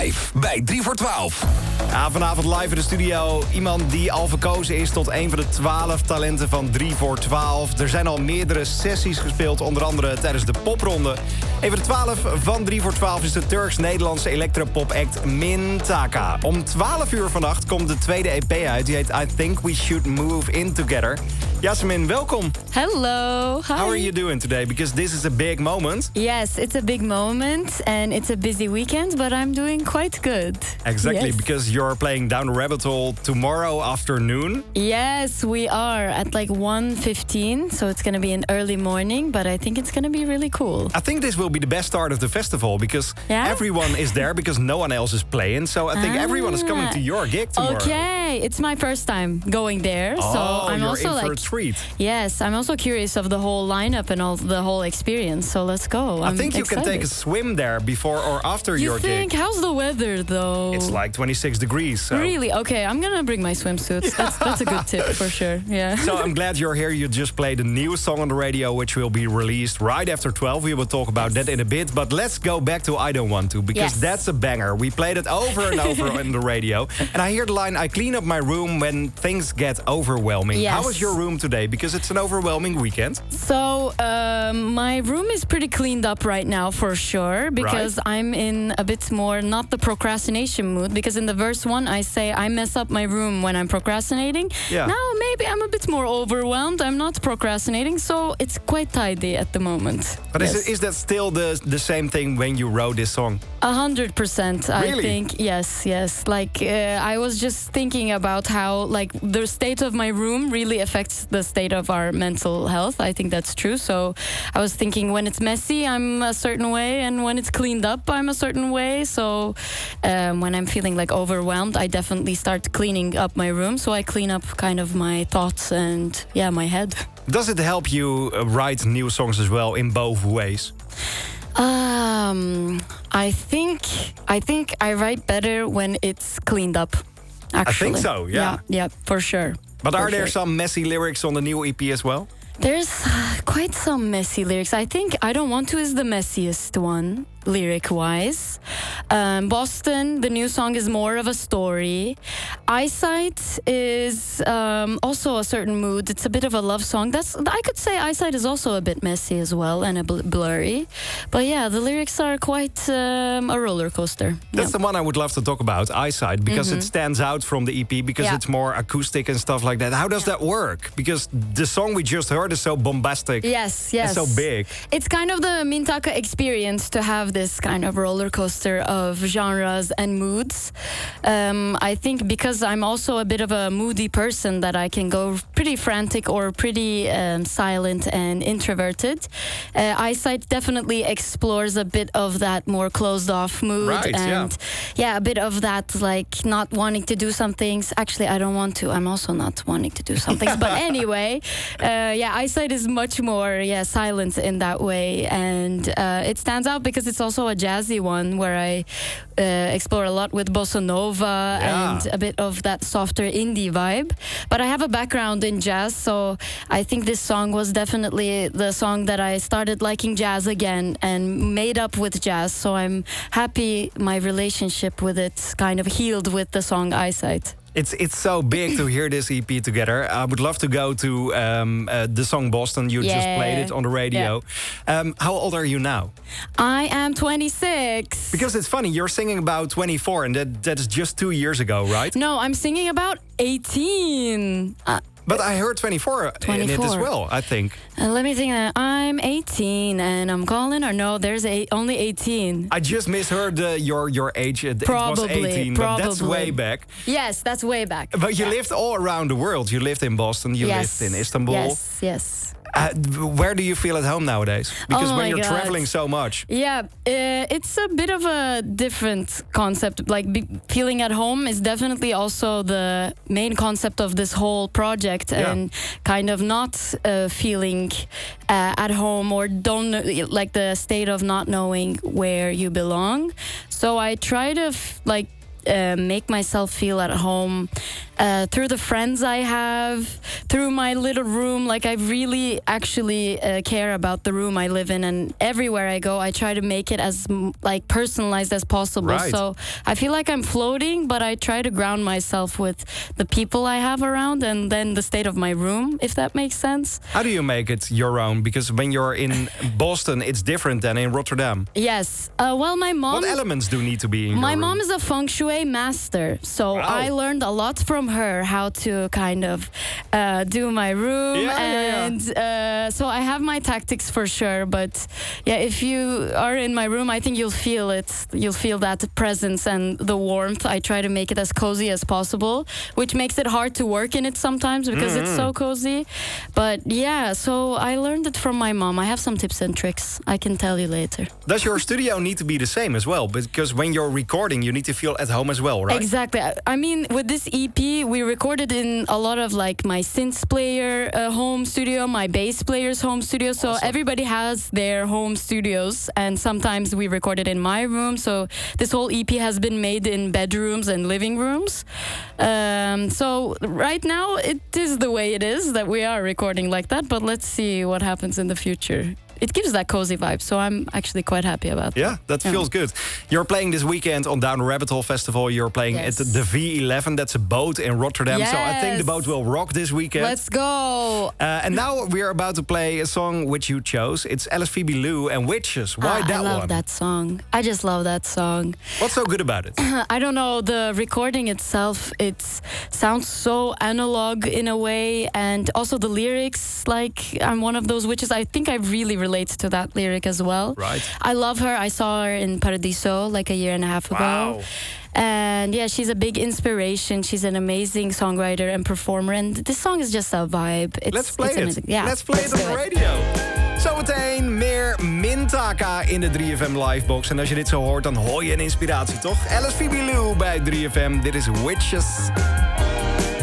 live bij 3 voor 12. Ja, vanavond live in de studio. Iemand die al verkozen is tot een van de 12 talenten van 3 voor 12. Er zijn al meerdere sessies gespeeld, onder andere tijdens de popronde. Een van de 12 van 3 voor 12 is de Turks-Nederlandse electropop-act Taka. Om 12 uur vannacht komt de tweede EP uit. Die heet I Think We Should Move In Together. Jasmine, welkom. Hello. Hi. How are you doing today? Because this is a big moment. Yes, it's a big moment and it's a busy weekend, but I'm doing quite good. Exactly, yes. because you're playing Down the Rabbit Hole tomorrow afternoon. Yes, we are at like 1:15, so it's going to be an early morning, but I think it's going to be really cool. I think this will be the best start of the festival because everyone is there because no one else is playing. So I think everyone is coming to your gig tomorrow. Okay, it's my first time going there, so I'm you're also in for like a treat. Yes, I'm also curious of the whole lineup and all the whole experience. So let's go. I think you can take a swim there before or after your gig. You think? How's the weather though? It's like 26 degrees. So. Really? Okay, I'm gonna bring my swimsuits. That's a good tip for sure. Yeah. So I'm glad you're here. You just played a new song on the radio, which will be released right after 12. We will talk about that in a bit. But let's go back to I Don't Want To, because that's a banger. We played it over and over on the radio. And I hear the line, I clean up my room when things get overwhelming. Yes. How is your room today? Because it's an overwhelming weekend. So my room is pretty cleaned up right now for sure, because I'm in a bit more not the procrastination mood, because in the verse 1 I say I mess up my room when I'm procrastinating. Yeah. Now maybe I'm a bit more overwhelmed. I'm not procrastinating, so it's quite tidy at the moment. But is that still the same thing when you wrote this song? 100%, Really? I think. Yes. Like I was just thinking about how like the state of my room really affects the state of our mental health. I think that's true. So I was thinking when it's messy, I'm a certain way, and when it's cleaned up, I'm a certain way. So when I'm feeling like overwhelmed, I definitely start cleaning up my room. So I clean up kind of my thoughts and my head. Does it help you write new songs as well in both ways? I think I write better when it's cleaned up. Actually. I think so, yeah. Yeah, for sure. But are there some messy lyrics on the new EP as well? There's quite some messy lyrics. I think I Don't Want To is the messiest one, lyric-wise. Boston, the new song, is more of a story. Eyesight is also a certain mood. It's a bit of a love song. I could say Eyesight is also a bit messy as well and a blurry. But yeah, the lyrics are quite a roller coaster. That's the one I would love to talk about, Eyesight, because it stands out from the EP, because it's more acoustic and stuff like that. How does that work? Because the song we just heard is so bombastic. Yes. And so big. It's kind of the Taka experience to have this kind of roller coaster of genres and moods. I think because I'm also a bit of a moody person, that I can go pretty frantic or pretty silent and introverted. Eyesight definitely explores a bit of that more closed off mood, and a bit of that like not wanting to do some things. Actually, I don't want to. I'm also not wanting to do some things. But anyway, Eyesight is much more silent in that way, and it stands out because it's also a jazzy one where I explore a lot with bossa nova and a bit of that softer indie vibe. But I have a background in jazz, so I think this song was definitely the song that I started liking jazz again and made up with jazz. So I'm happy my relationship with it kind of healed with the song Eyesight. It's so big to hear this EP together. I would love to go to the song Boston. You just played it on the radio. How old are you now? I am 26. Because it's funny, you're singing about 24, and that is just 2 years ago, right? No, I'm singing about 18. But I heard 24 in it as well, I think. Let me think. I'm 18 and I'm calling, or no, there's only 18. I just misheard your age. It was 18, but that's way back. Yes, that's way back. But you lived all around the world. You lived in Boston, you lived in Istanbul. Yes. Where do you feel at home nowadays? Because when you're traveling so much. Yeah, it's a bit of a different concept. Like feeling at home is definitely also the main concept of this whole project, and kind of not feeling at home, or like the state of not knowing where you belong. So I try to make myself feel at home through the friends I have, through my little room. Like, I really actually care about the room I live in, and everywhere I go, I try to make it as like personalized as possible. Right. So I feel like I'm floating, but I try to ground myself with the people I have around, and then the state of my room, if that makes sense. How do you make it your own? Because when you're in Boston, it's different than in Rotterdam. Yes. Well, my mom... What elements do need to be in your My room? mom is a feng shui master, so Wow. I learned a lot from her how to kind of do my room. So I have my tactics for sure, but yeah, if you are in my room, I think you'll feel it. You'll feel that presence and the warmth. I try to make it as cozy as possible, which makes it hard to work in it sometimes because it's so cozy. But yeah, so I learned it from my mom. I have some tips and tricks I can tell you later. Does your studio need to be the same as well? Because when you're recording, you need to feel at home as well, right? Exactly. I mean, with this EP, we recorded in a lot of like my synth player home studio, my bass player's home studio. So Awesome. Everybody has their home studios, and sometimes we recorded in my room. So this whole EP has been made in bedrooms and living rooms. So right now it is the way it is, that we are recording like that. But let's see what happens in the future. It gives that cozy vibe, so I'm actually quite happy about that. Yeah, that feels good. You're playing this weekend on Down the Rabbit Hole Festival. You're playing at the V11. That's a boat in Rotterdam. So I think the boat will rock this weekend. Let's go. And now we're about to play a song which you chose. It's Alice Phoebe Lou and Witches. Why that I love one? that song. I just love that song. What's so good about it? I don't know, the recording itself, it sounds so analog in a way, and also the lyrics, like I'm one of those witches. I think I really relate to that lyric as well. Right. I love her. I saw her in Paradiso like a year and a half ago. Wow. And yeah, she's a big inspiration. She's an amazing songwriter and performer, and this song is just a vibe. Let's play it. Amazing. Yeah, Let's play it on the radio. Zometeen meer min Taka in de 3FM Livebox. En als je dit zo hoort, dan hoor je een inspiratie, toch? Alice Phoebe Lou bij 3FM. Dit is Witches.